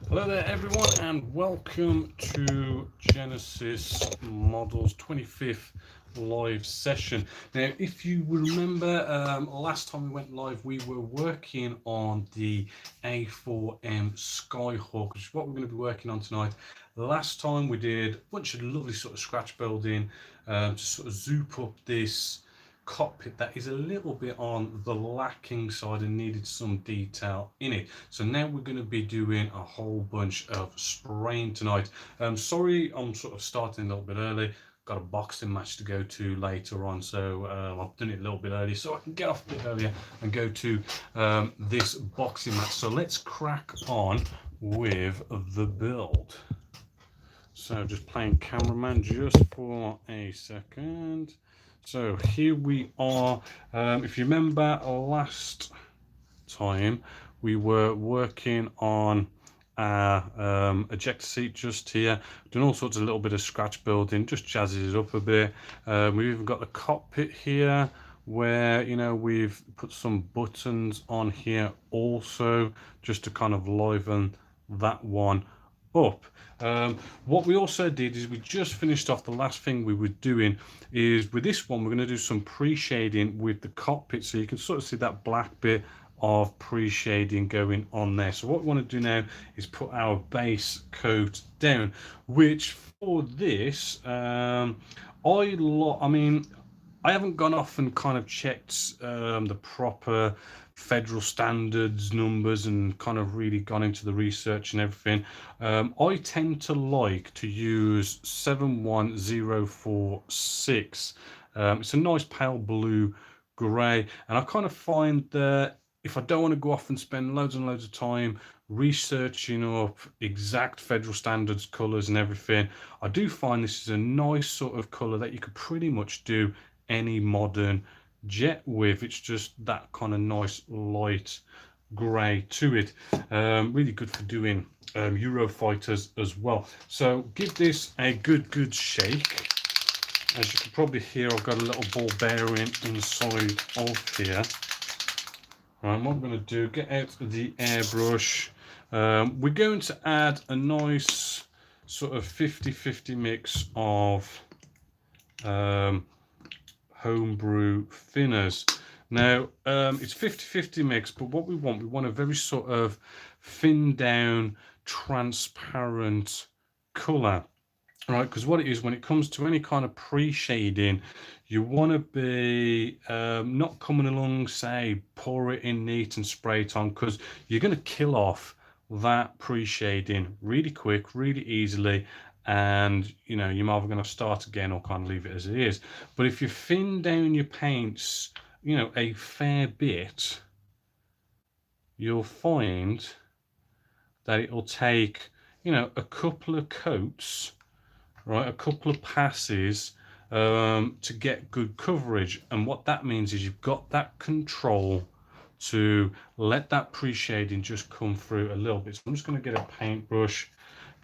Hello there everyone and welcome to Genesis Models 25th live session. Now if you remember last time we went live we were working on the A-4M Skyhawk, which is what we're going to be working on tonight. Last time we did a bunch of lovely sort of scratch building to sort of zoop up this cockpit that is a little bit on the lacking side and needed some detail in it. So now we're going to be doing a whole bunch of spraying tonight. Sorry I'm sort of starting a little bit early. Got a boxing match to go to later on, so I've done it a little bit early so I can get off a bit earlier and go to this boxing match. So let's crack on with the build. So just playing cameraman just for a second. So here we are. If you remember last time we were working on our ejector seat just here, doing all sorts of little bit of scratch building, just jazzes it up a bit. We've even got the cockpit here where, you know, we've put some buttons on here also just to kind of liven that one up. What we also did is we just finished off, the last thing we were doing is with this one we're going to do some pre-shading with the cockpit, so you can sort of see that black bit of pre-shading going on there. So what we want to do now is put our base coat down, which for this I mean I haven't gone off and kind of checked the proper federal standards numbers and kind of really gone into the research and everything. I tend to like to use 71046. It's a nice pale blue grey, and I kind of find that if I don't want to go off and spend loads and loads of time researching up exact federal standards colours and everything, I do find this is a nice sort of colour that you could pretty much do any modern jet with. It's just that kind of nice light grey to it. Really good for doing Eurofighters as well. So give this a good shake. As you can probably hear, I've got a little ball bearing inside of here. Right, what I'm going to do, get out the airbrush. We're going to add a nice sort of 50-50 mix of homebrew thinners. Now it's 50-50 mix, but what we want a very sort of thin down transparent color, right? Because what it is, when it comes to any kind of pre-shading, you want to be not coming along, say pour it in neat and spray it on, because you're going to kill off that pre-shading really quick, really easily, and you know you're either going to start again or kind of leave it as it is. But if you thin down your paints, you know, a fair bit, you'll find that it'll take, you know, a couple of coats, right, a couple of passes to get good coverage. And what that means is you've got that control to let that pre-shading just come through a little bit. So I'm just going to get a paintbrush,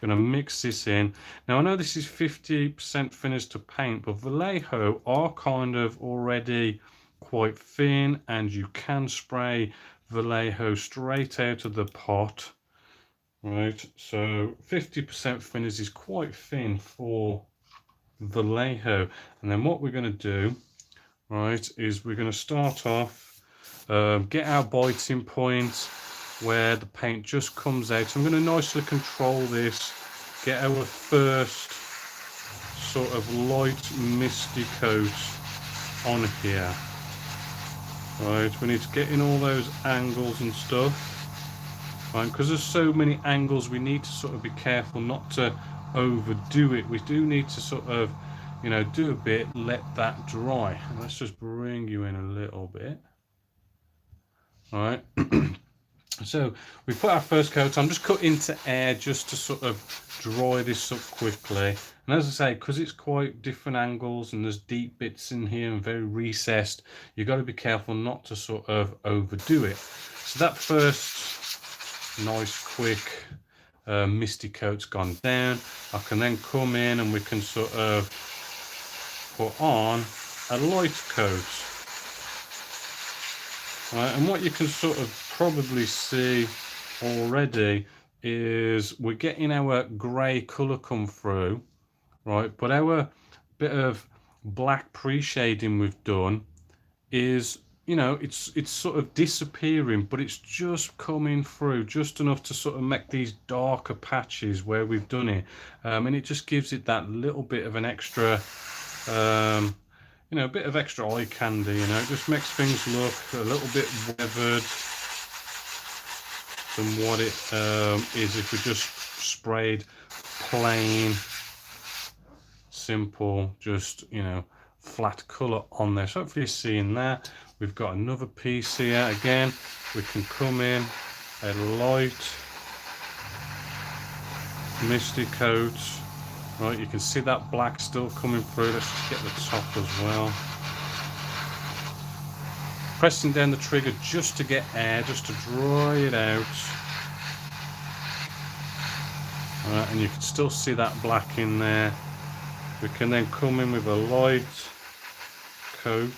going to mix this in. Now I know this is 50% finished to paint, but Vallejo are kind of already quite thin, and you can spray Vallejo straight out of the pot, right? So 50% finish is quite thin for Vallejo. And then what we're going to do, right, is we're going to start off, get our biting point where the paint just comes out. I'm going to nicely control this, get our first sort of light misty coat on here. Right, we need to get in all those angles and stuff, right, because there's so many angles we need to sort of be careful not to overdo it. We do need to sort of, you know, do a bit, let that dry. And let's just bring you in a little bit. All right. So we put our first coat. I'm just cutting to air just to sort of dry this up quickly. And as I say, because it's quite different angles and there's deep bits in here and very recessed, you've got to be careful not to sort of overdo it. So that first nice quick misty coat's gone down. I can then come in and we can sort of put on a light coat. Right, and what you can sort of probably see already is we're getting our grey colour come through, right? But our bit of black pre-shading we've done is, you know, it's sort of disappearing, but it's just coming through just enough to sort of make these darker patches where we've done it, and it just gives it that little bit of an extra, you know, a bit of extra eye candy. You know, it just makes things look a little bit weathered than what it is if we just sprayed plain, simple, just, you know, flat colour on there. So hopefully you're seeing that. We've got another piece here. Again, we can come in a light misty coat. Right, you can see that black still coming through. Let's just get the top as well. Pressing down the trigger just to get air, just to dry it out. Right, and you can still see that black in there. We can then come in with a light coat,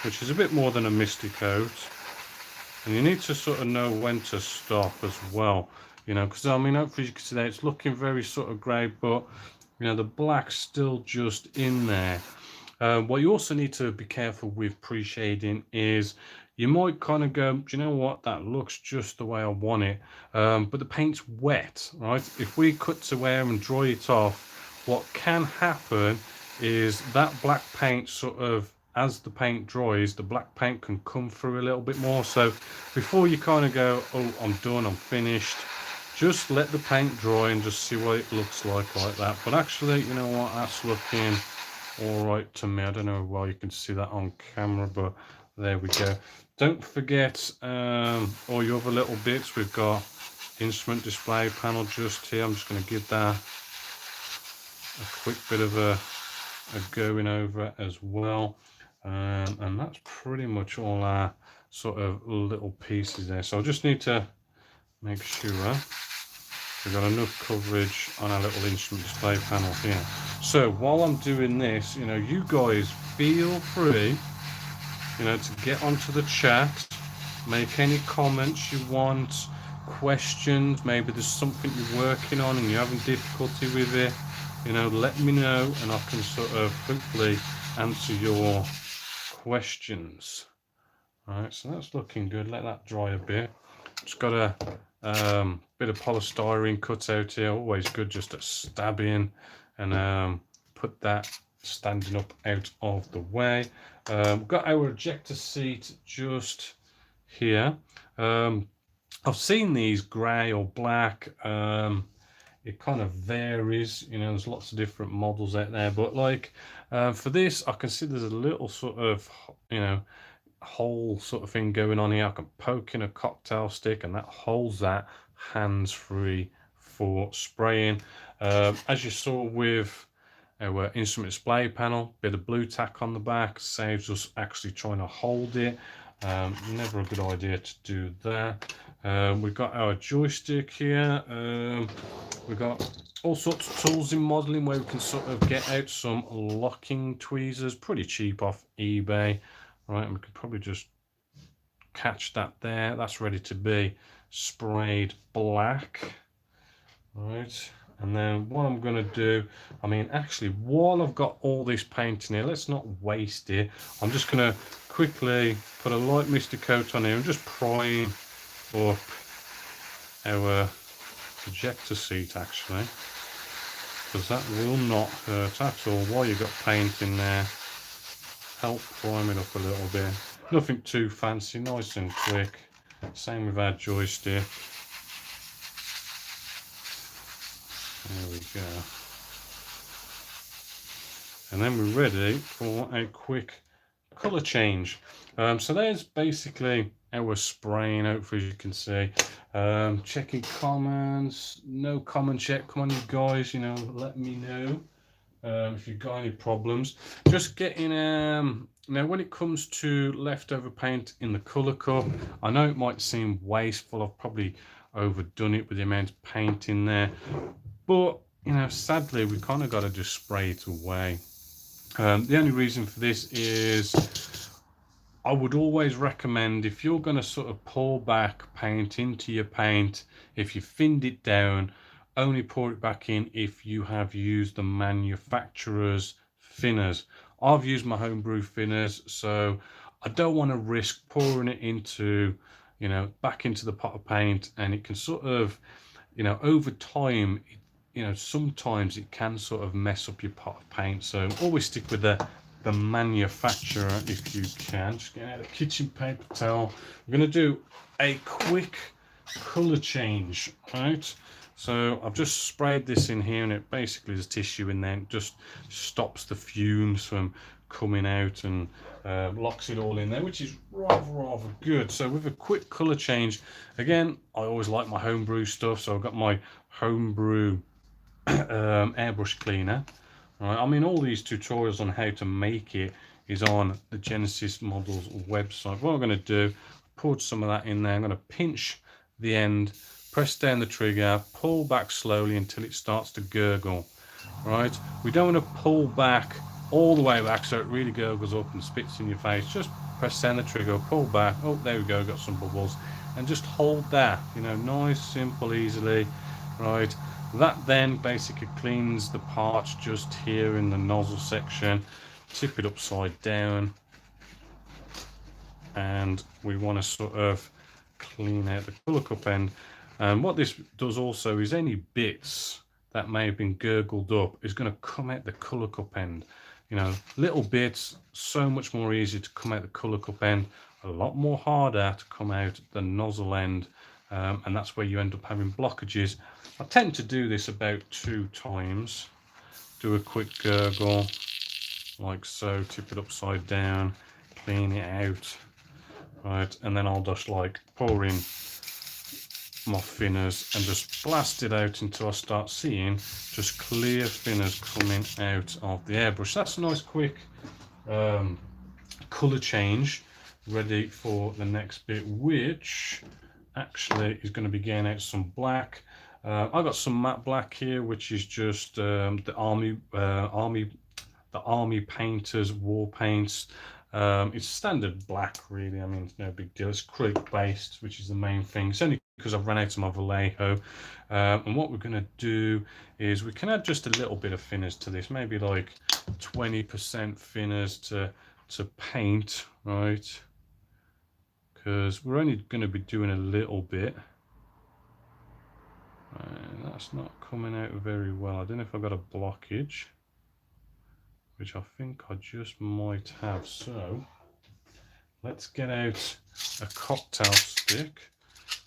which is a bit more than a misty coat. And you need to sort of know when to stop as well, you know, because I mean, hopefully you can see that it's looking very sort of grey, but you know, the black's still just in there. What you also need to be careful with pre-shading is you might kind of go, do you know what, that looks just the way I want it, but the paint's wet, right? If we cut to air and dry it off, what can happen is that black paint sort of, as the paint dries, the black paint can come through a little bit more. So before you kind of go, oh, I'm done, I'm finished, just let the paint dry and just see what it looks like that. But actually, you know what, that's looking all right to me. I don't know why you can see that on camera, but there we go. Don't forget all your other little bits. We've got instrument display panel just here. I'm just going to give that a quick bit of a going over it as well, and that's pretty much all our sort of little pieces there. So I just need to make sure we've got enough coverage on our little instrument display panel here. So while I'm doing this, you know, you guys feel free, you know, to get onto the chat, make any comments you want, questions, maybe there's something you're working on and you're having difficulty with it, you know, let me know and I can sort of hopefully answer your questions. All right, so that's looking good. Let that dry a bit. Just got a bit of polystyrene cut out here. Always good just to stab in and put that standing up out of the way. We've got our ejector seat just here. I've seen these grey or black. It kind of varies, you know, there's lots of different models out there, but like for this, I can see there's a little sort of, you know, hole sort of thing going on here. I can poke in a cocktail stick and that holds that hands-free for spraying. As you saw with our instrument display panel, bit of blue tack on the back saves us actually trying to hold it. Never a good idea to do that. We've got our joystick here. We've got all sorts of tools in modeling where we can sort of get out some locking tweezers, pretty cheap off eBay. Right, and we could probably just catch that there. That's ready to be sprayed black. Right, and then what I'm going to do, I mean, actually, while I've got all this paint in here, let's not waste it. I'm just going to quickly put a light misty coat on here and just prime up our ejector seat, actually, because that will not hurt at all while you've got paint in there. Help prime it up a little bit. Nothing too fancy, nice and quick. Same with our joystick. There we go. And then we're ready for a quick colour change. So there's basically our spraying, hopefully you can see. Checking comments, no comment yet. Come on you guys, you know, let me know if you've got any problems. Just getting now when it comes to leftover paint in the colour cup, I know it might seem wasteful. I've probably overdone it with the amount of paint in there, but you know, sadly we kind of got to just spray it away. The only reason for this is I would always recommend, if you're going to sort of pour back paint into your paint, if you thinned it down, only pour it back in if you have used the manufacturer's thinners. I've used my homebrew thinners, so I don't want to risk pouring it into, you know, back into the pot of paint, and it can sort of, you know, over time, you know, sometimes it can sort of mess up your pot of paint. So always stick with the manufacturer if you can. Just get out a kitchen paper towel. We're going to do a quick color change, right? So I've just sprayed this in here, and it basically is tissue in there. It just stops the fumes from coming out and locks it all in there, which is rather good. So with a quick color change, again, I always like my homebrew stuff, so I've got my homebrew airbrush cleaner. Right, I mean, all these tutorials on how to make it is on the Genessis Models website. What I'm going to do, poured some of that in there. I'm going to pinch the end, press down the trigger, pull back slowly until it starts to gurgle. Right, we don't want to pull back all the way back so it really gurgles up and spits in your face. Just press down the trigger, pull back. Oh, there we go, got some bubbles, and just hold that, you know, nice, simple, easily. Right, that then basically cleans the parts just here in the nozzle section. Tip it upside down, and we want to sort of clean out the colour cup end. And what this does also is any bits that may have been gurgled up is going to come out the colour cup end. You know, little bits, so much more easy to come out the colour cup end, a lot more harder to come out the nozzle end, and that's where you end up having blockages. I tend to do this about 2 times. Do a quick gurgle, like so, tip it upside down, clean it out, right, and then I'll just like pour in my thinners and just blast it out until I start seeing just clear thinners coming out of the airbrush. That's a nice quick colour change, ready for the next bit, which actually is going to be getting out some black. I've got some matte black here, which is just the army painters war paints. It's standard black, really. I mean, it's no big deal. It's acrylic based, which is the main thing. It's only because I've run out of my Vallejo. And what we're going to do is we can add just a little bit of thinners to this, maybe like 20% thinners to paint, right? Because we're only going to be doing a little bit. That's not coming out very well. I don't know if I've got a blockage, which I think I just might have. So let's get out a cocktail stick.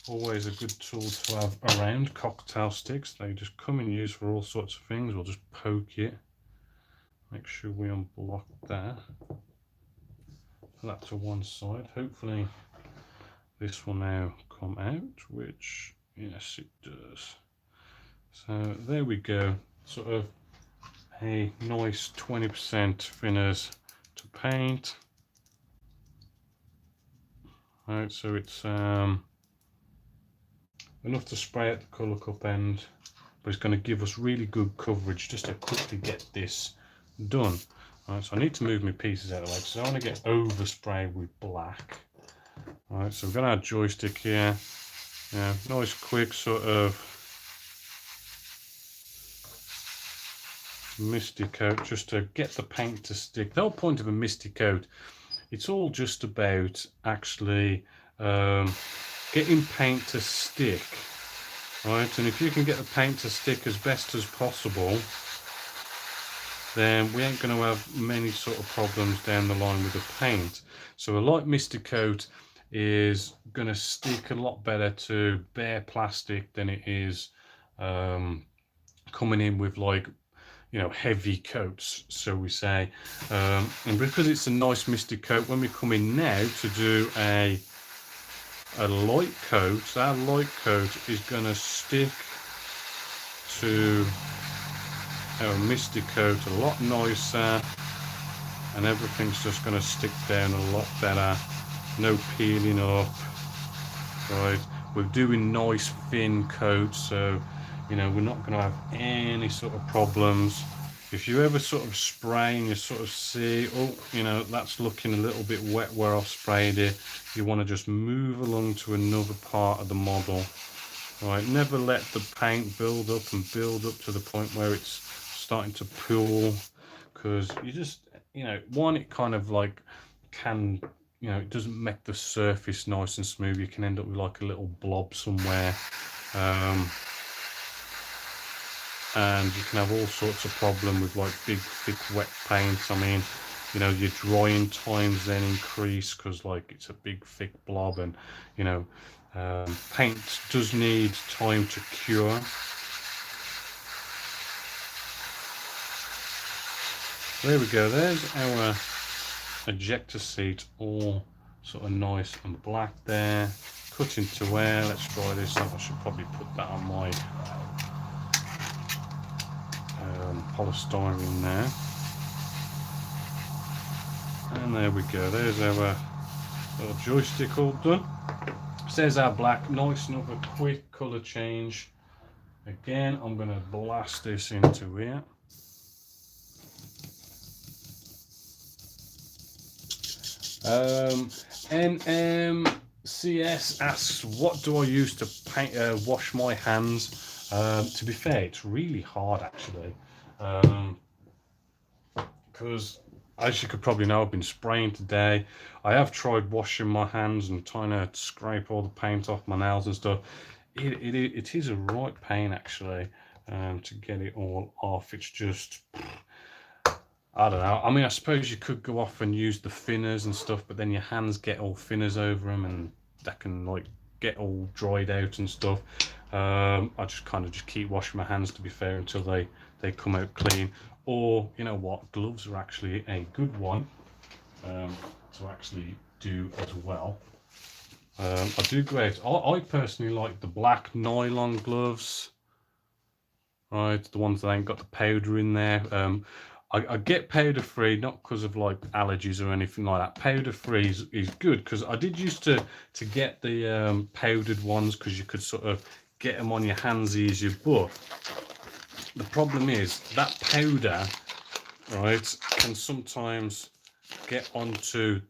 Always a good tool to have around, cocktail sticks. They just come in use for all sorts of things. We'll just poke it. Make sure we unblock that. Put that to one side. Hopefully this will now come out, which, yes, it does. So there we go. Sort of a nice 20% thinners to paint. Right, so it's enough to spray at the colour cup end, but it's going to give us really good coverage just to quickly get this done. Right, so I need to move my pieces out of the way because I want to get oversprayed with black. Right, so we've got our joystick here. Yeah, nice quick sort of misty coat just to get the paint to stick. The whole point of a misty coat, it's all just about actually getting paint to stick, right? And if you can get the paint to stick as best as possible, then we ain't going to have many sort of problems down the line with the paint. So a light misty coat is going to stick a lot better to bare plastic than it is coming in with, like, you know, heavy coats, so we say. And because it's a nice misty coat, when we come in now to do a light coat, our light coat is going to stick to our misty coat a lot nicer, and everything's just going to stick down a lot better. No peeling up, right? We're doing nice thin coats, so, you know, we're not going to have any sort of problems if you ever sort of spray and you sort of see, oh, you know, that's looking a little bit wet where I've sprayed it, you want to just move along to another part of the model. Right, never let the paint build up and build up to the point where it's starting to pool, because you just, you know, one, it kind of like can, you know, it doesn't make the surface nice and smooth. You can end up with like a little blob somewhere, and you can have all sorts of problem with like big thick wet paints. I mean, you know, your drying times then increase because like it's a big thick blob, and you know, paint does need time to cure. There we go, there's our ejector seat all sort of nice and black there. Cut into air. Let's dry this up. I should probably put that on my polystyrene there. And there we go, there's our little joystick all done. Says our black, nice enough, a quick colour change. Again, I'm going to blast this into here. NMCS asks, what do I use to paint, wash my hands? To be fair, it's really hard actually, because as you could probably know, I've been spraying today. I have tried washing my hands and trying to scrape all the paint off my nails and stuff. It is a right pain actually, to get it all off. It's just, I don't know. I mean, I suppose you could go off and use the thinners and stuff, but then your hands get all thinners over them and that can like get all dried out and stuff. I just kind of just keep washing my hands, to be fair, until they come out clean. Or, you know what, gloves are actually a good one to actually do as well. I do great. I personally like the black nylon gloves, right? The ones that ain't got the powder in there. I get powder free, not because of like allergies or anything like that. Powder free is good, because I did used to get the powdered ones, because you could sort of get them on your hands easier. But the problem is that powder, right, can sometimes get onto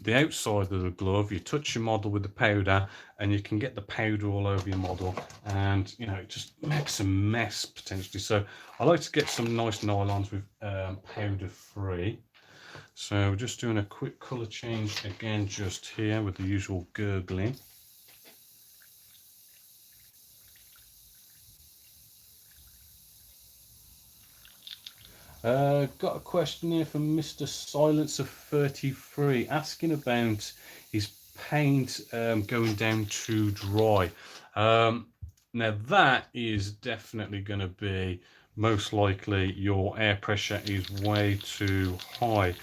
the outside of the glove. You touch your model with the powder and you can get the powder all over your model, and you know, it just makes a mess potentially. So I like to get some nice nylons with powder free. So we're just doing a quick color change again just here with the usual gurgling. Got a question here from Mr. Silencer33 asking about his paint going down too dry. Now that is definitely going to be, most likely your air pressure is way too high.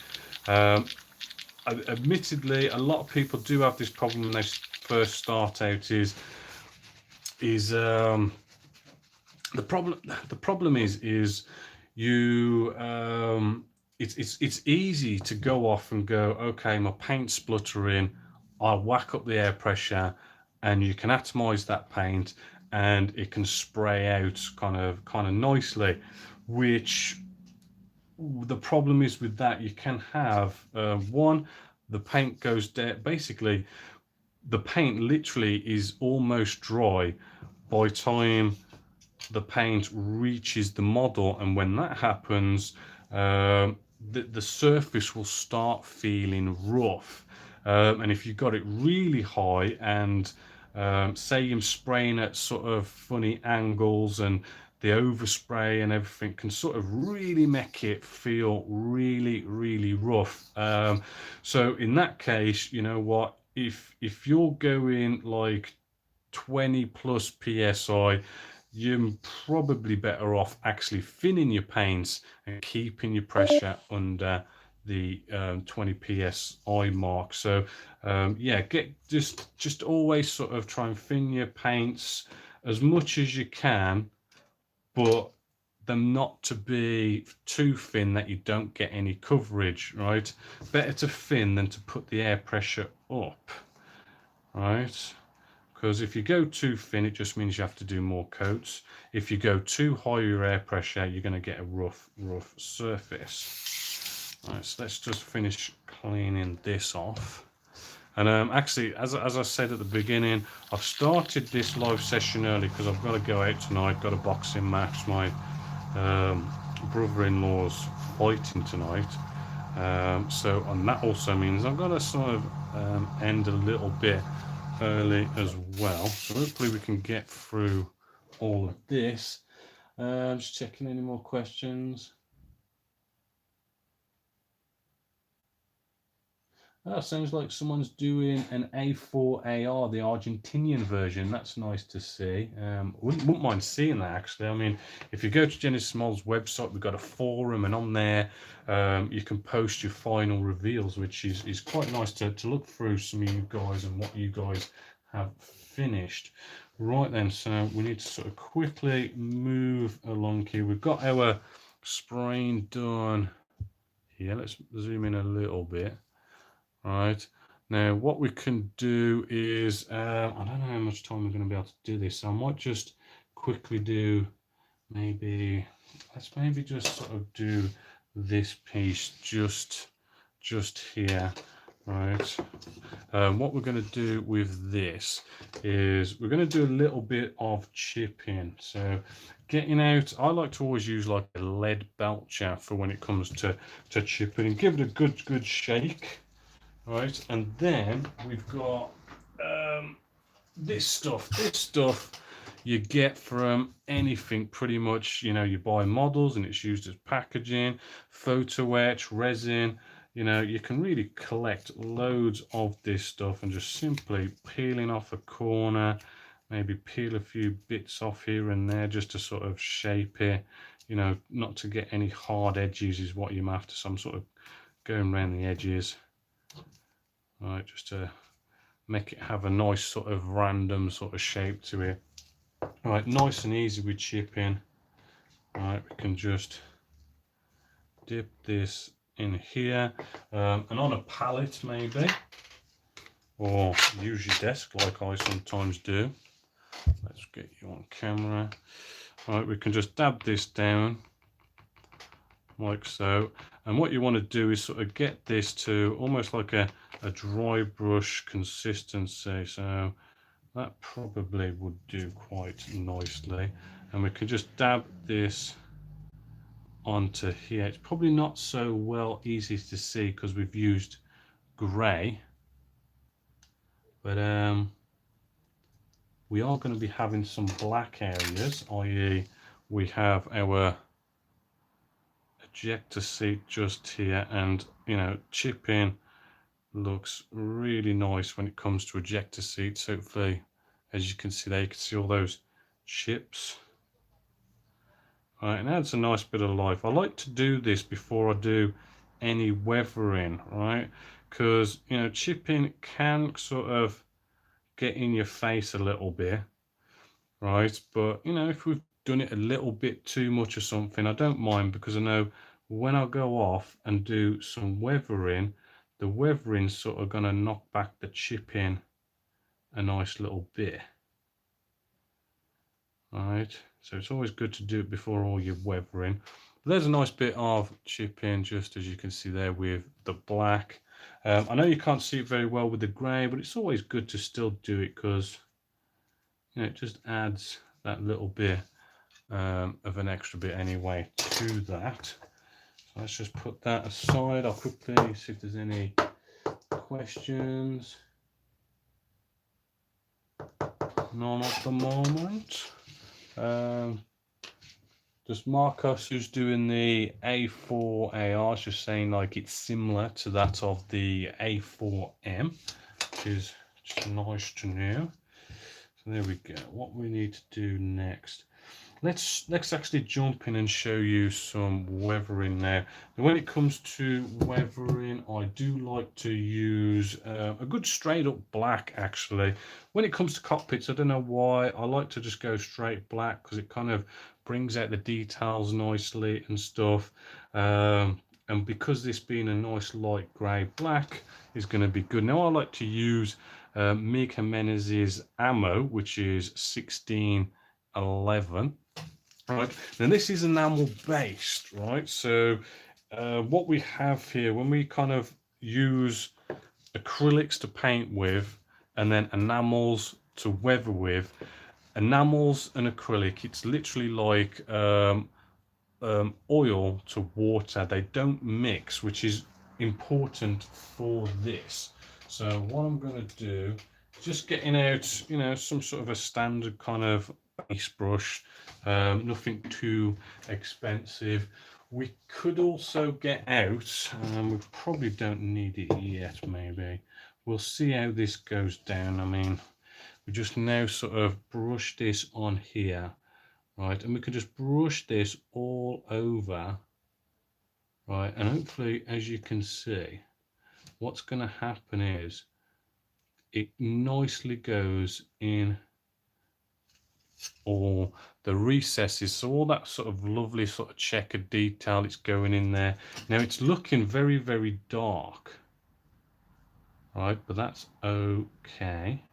Admittedly, a lot of people do have this problem when they first start out. The problem is you it's easy to go off and go, okay, my paint's spluttering, I'll whack up the air pressure, and you can atomize that paint and it can spray out kind of nicely. Which the problem is with that, you can have one, the paint goes down, basically the paint literally is almost dry by time the paint reaches the model, and when that happens, the surface will start feeling rough, and if you got it really high and say you're spraying at sort of funny angles, and the overspray and everything can sort of really make it feel really rough. So in that case, you know what, if you're going like 20 plus psi, you're probably better off actually thinning your paints and keeping your pressure under the 20 psi mark. So yeah, just always sort of try and thin your paints as much as you can, but them not to be too thin that you don't get any coverage, right? Better to thin than to put the air pressure up, right? because if you go too thin, it just means you have to do more coats. If you go too high your air pressure, you're going to get a rough surface. Right, so let's just finish cleaning this off. And actually, as I said at the beginning, I've started this live session early because I've got to go out tonight, got a boxing match. My brother-in-law's fighting tonight. And that also means I've got to sort of end a little bit early as well. So hopefully we can get through all of this. Just checking any more questions. Oh, sounds like someone's doing an A-4AR, the Argentinian version. That's nice to see. Wouldn't mind seeing that, actually. I mean, if you go to Genessis Models website, we've got a forum, and on there you can post your final reveals, which is quite nice to look through some of you guys and what you guys have finished. Right then, so we need to sort of quickly move along here. We've got our spraying done here. Let's zoom in a little bit. Right, now what we can do is, I don't know how much time we're going to be able to do this, so I might just quickly do, let's maybe just sort of do this piece just here. Right, what we're going to do with this is we're going to do a little bit of chipping. So getting out, I like to always use like a lead belcher for when it comes to chipping, and give it a good shake. Right, and then we've got this stuff you get from anything pretty much. You know, you buy models and it's used as packaging, photo etch, resin. You know, you can really collect loads of this stuff and just simply peeling off a corner, maybe peel a few bits off here and there just to sort of shape it, you know, not to get any hard edges is what you're after. So I'm sort of going around the edges. Right, just to make it have a nice sort of random sort of shape to it. Right, nice and easy with chipping. Right, we can just dip this in here, and on a pallet maybe, or use your desk like I sometimes do. Let's get you on camera. Right, we can just dab this down like so, and what you want to do is sort of get this to almost like a dry brush consistency, so that probably would do quite nicely. And we can just dab this onto here. It's probably not so easy to see because we've used grey, but we are going to be having some black areas, i.e. we have our ejector seat just here, and you know, chipping looks really nice when it comes to ejector seats. Hopefully, as you can see there, you can see all those chips. Right, and adds a nice bit of life. I like to do this before I do any weathering, right? Because, you know, chipping can sort of get in your face a little bit, right? But, you know, if we've done it a little bit too much or something, I don't mind, because I know when I go off and do some weathering, the weathering's sort of going to knock back the chipping a nice little bit. Right, so it's always good to do it before all your weathering. But there's a nice bit of chipping, just as you can see there with the black. I know you can't see it very well with the grey, but it's always good to still do it because, you know, it just adds that little bit of an extra bit anyway to that. So let's just put that aside. I'll quickly see if there's any questions. None at the moment. Just Marcos, who's doing the A4AR, is just saying like it's similar to that of the A4M, which is just nice to know. So there we go. What we need to do next, let's actually jump in and show you some weathering now. And when it comes to weathering, I do like to use a good straight up black. Actually, when it comes to cockpits, I don't know why I like to just go straight black, because it kind of brings out the details nicely and stuff. And because this being a nice light grey black is going to be good. Now I like to use Mig Jimenez's ammo, which is 1611. Right, now this is enamel based, right? So what we have here, when we kind of use acrylics to paint with and then enamels to weather with, enamels and acrylic, it's literally like oil to water. They don't mix, which is important for this. So what I'm going to do, just getting out, you know, some sort of a standard kind of base brush, nothing too expensive. We could also get out, we probably don't need it yet, maybe. We'll see how this goes down. I mean, we just now sort of brush this on here, right? And we can just brush this all over, right? And hopefully, as you can see, what's going to happen is it nicely goes in all the recesses, so all that sort of lovely sort of checkered detail, it's going in there. Now it's looking very, very dark, right? But that's okay,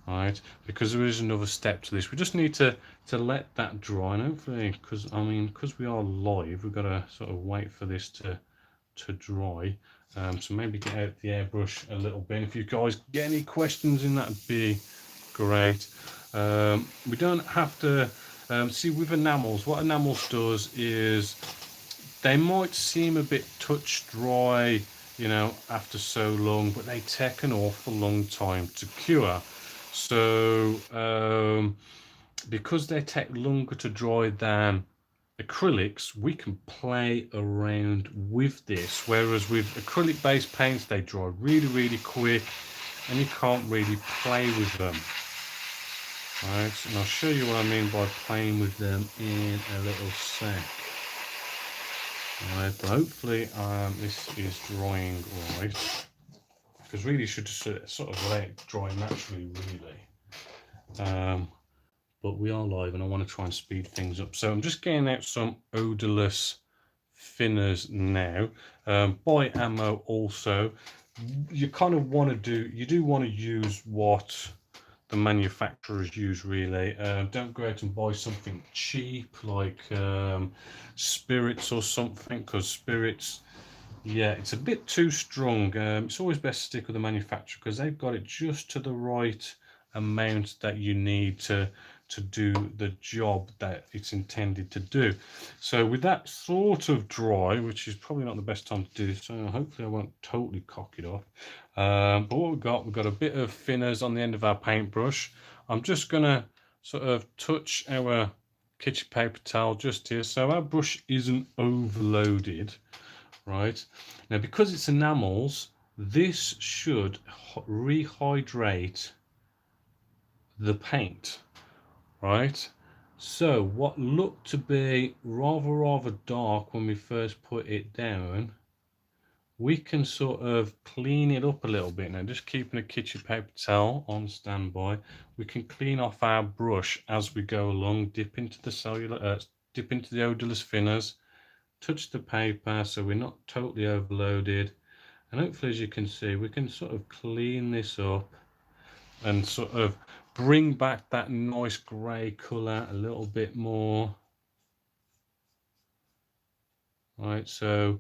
right? Because there is another step to this. We just need to let that dry, and hopefully, because I mean, because we are live, we've got to sort of wait for this to dry. So maybe get out the airbrush a little bit. If you guys get any questions in, that'd be great. We don't have to see with enamels. What enamels does is they might seem a bit touch dry, you know, after so long, but they take an awful long time to cure. So because they take longer to dry than acrylics, we can play around with this, whereas with acrylic based paints, they dry really, really quick and you can't really play with them. Right, and I'll show you what I mean by playing with them in a little sec. Right, but hopefully this is drying all right, because really you should just sort of let it dry naturally, really. But we are live and I want to try and speed things up. So I'm just getting out some odorless thinners now. By ammo also, you kind of want to do, you do want to use what the manufacturers use, really. Don't go out and buy something cheap like spirits or something, because spirits, yeah, it's a bit too strong. It's always best to stick with the manufacturer because they've got it just to the right amount that you need to do the job that it's intended to do. So with that sort of dry, which is probably not the best time to do this, so hopefully I won't totally cock it off. But what we've got a bit of thinners on the end of our paintbrush. I'm just gonna sort of touch our kitchen paper towel just here so our brush isn't overloaded, right? Now because it's enamels, this should rehydrate the paint, right? So what looked to be rather dark when we first put it down, we can sort of clean it up a little bit now, just keeping a kitchen paper towel on standby. We can clean off our brush as we go along, dip into the odorless thinners, touch the paper so we're not totally overloaded, and hopefully, as you can see, we can sort of clean this up and sort of bring back that nice grey colour a little bit more. Right, so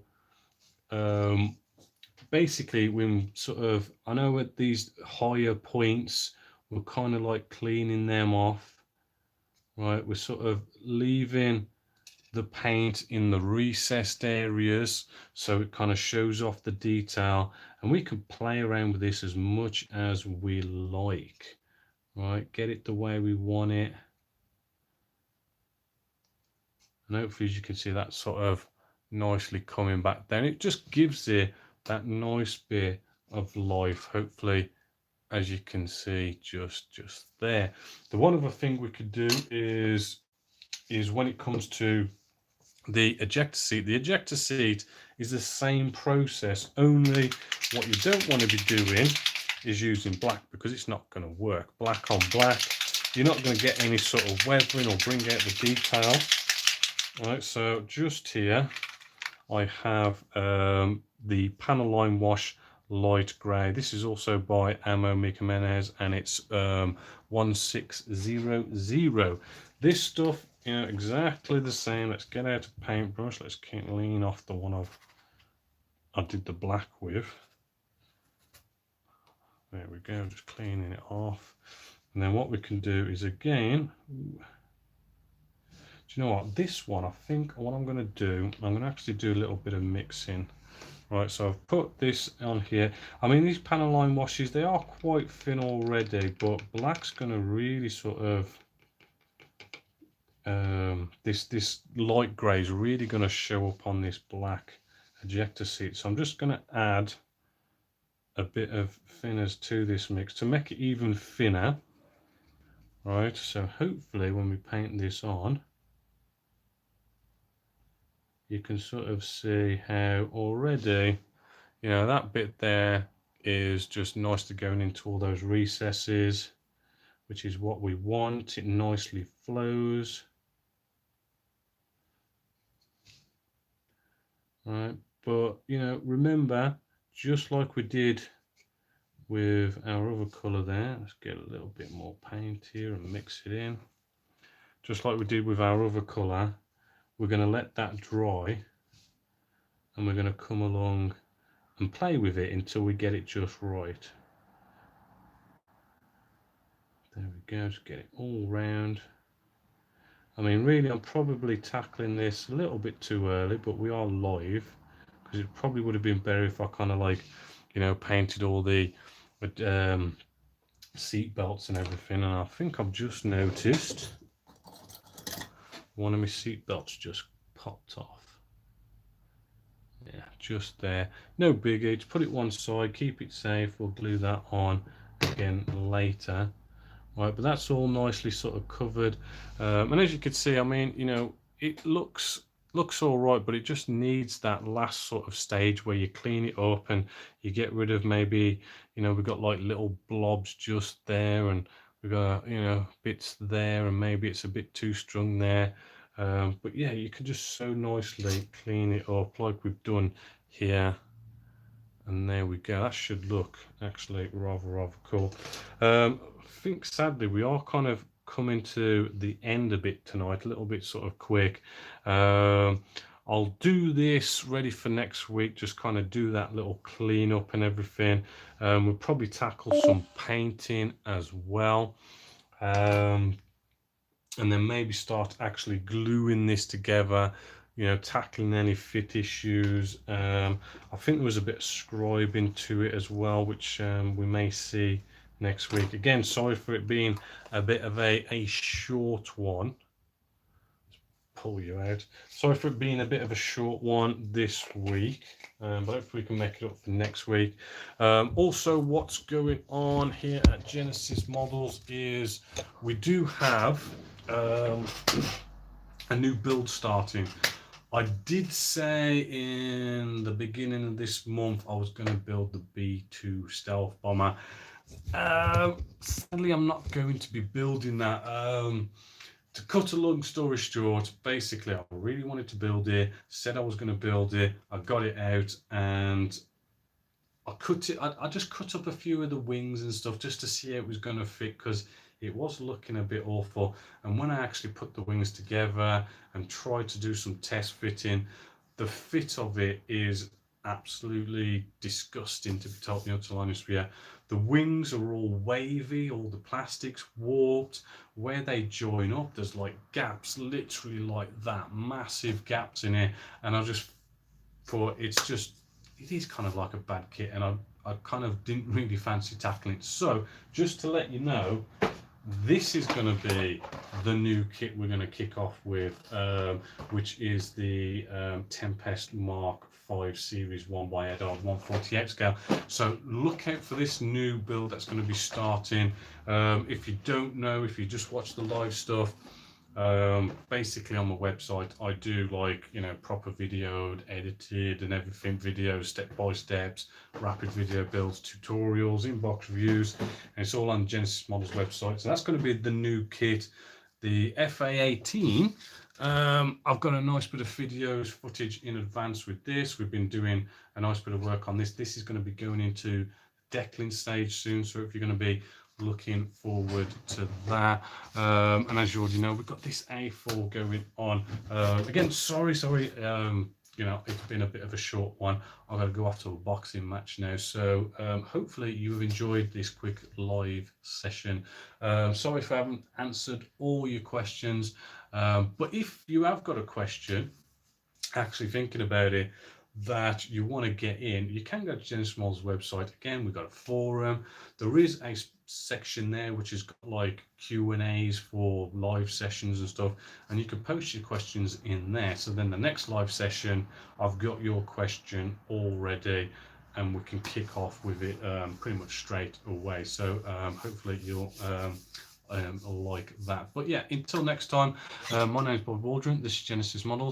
basically when sort of, I know at these higher points, we're kind of like cleaning them off, right? We're sort of leaving the paint in the recessed areas so it kind of shows off the detail, and we can play around with this as much as we like. Right, get it the way we want it, and hopefully as you can see that sort of nicely coming back down. It just gives it that nice bit of life, hopefully, as you can see just there. The one other thing we could do is when it comes to the ejector seat. The ejector seat is the same process, only what you don't want to be doing is using black, because it's not going to work. Black on black, you're not going to get any sort of weathering or bring out the detail. Right, so just here I have the panel line wash light grey. This is also by Amo Jimenez, and it's 1600. This stuff, you know, exactly the same. Let's get out a paintbrush. Let's lean off the one I did the black with. There we go, just cleaning it off. And then what we can do is, again, do you know what, this one, I think what I'm going to do, I'm going to actually do a little bit of mixing. Right, so I've put this on here. I mean, these panel line washes, they are quite thin already, but black's going to really sort of, this light grey is really going to show up on this black ejector seat. So I'm just going to add a bit of thinners to this mix to make it even thinner. Right, so hopefully when we paint this on, you can sort of see how already, you know, that bit there is just nicely going into all those recesses, which is what we want. It nicely flows. Right, but you know, remember, just like we did with our other colour there, let's get a little bit more paint here and mix it in. Just like we did with our other colour, we're going to let that dry, and we're going to come along and play with it until we get it just right. There we go, just get it all round. I mean, really, I'm probably tackling this a little bit too early, but we are live, because it probably would have been better if I kind of like, you know, painted all the seat belts and everything. And I think I've just noticed one of my seat belts just popped off. Yeah, just there. No biggie. Just put it one side, keep it safe. We'll glue that on again later. Right, but that's all nicely sort of covered. And as you can see, I mean, you know, it looks all right, but it just needs that last sort of stage where you clean it up and you get rid of, maybe, you know, we've got like little blobs just there, and we've got, you know, bits there, and maybe it's a bit too strong there. But yeah, you can just so nicely clean it up like we've done here. And there we go. That should look actually rather cool. I think sadly we are kind of coming to the end a bit tonight, a little bit sort of quick. I'll do this ready for next week, just kind of do that little clean up and everything. We'll probably tackle some painting as well. And then maybe start actually gluing this together, you know, tackling any fit issues. I think there was a bit of scribing to it as well, which we may see next week. Again, sorry for it being a bit of a short one. Let's pull you out. Sorry for it being a bit of a short one this week, but hopefully we can make it up for next week. Also, what's going on here at Genessis Models is we do have a new build starting. I did say in the beginning of this month I was going to build the B2 stealth bomber. Sadly, I'm not going to be building that. To cut a long story short, basically I really wanted to build it, said I was going to build it, I got it out, and I just cut up a few of the wings and stuff just to see how it was going to fit, because it was looking a bit awful. And when I actually put the wings together and tried to do some test fitting, the fit of it is absolutely disgusting, to be totally honest with you. The wings are all wavy, all the plastic's warped. Where they join up, there's like gaps, literally like that, massive gaps in it. And I just thought it is kind of like a bad kit, and I kind of didn't really fancy tackling it. So just to let you know, this is going to be the new kit we're going to kick off with, which is the Tempest Mark 5 Series 1 by Eddard 140 scale. So look out for this new build that's going to be starting. If you don't know, if you just watch the live stuff, basically on my website I do, like, you know, proper videoed, edited and everything, videos, step by steps, rapid video builds, tutorials, inbox reviews, and it's all on Genessis Models website. So that's going to be the new kit. The FA18 I've got a nice bit of videos footage in advance with this. We've been doing a nice bit of work on this. This is going to be going into deckling stage soon, so if you're going to be looking forward to that. And as you already know, we've got this A4 going on. Again, sorry, you know, it's been a bit of a short one. I've got to go off to a boxing match now, so hopefully you have enjoyed this quick live session. Sorry if I haven't answered all your questions, but if you have got a question, actually thinking about it, that you want to get in, you can go to Genessis Models website. Again, we've got a forum. There is a section there which has got like Q&As for live sessions and stuff, and you can post your questions in there. So then the next live session, I've got your question already, and we can kick off with it pretty much straight away. So hopefully you'll like that. But yeah, until next time, my name is Bob Waldron. This is Genessis Models.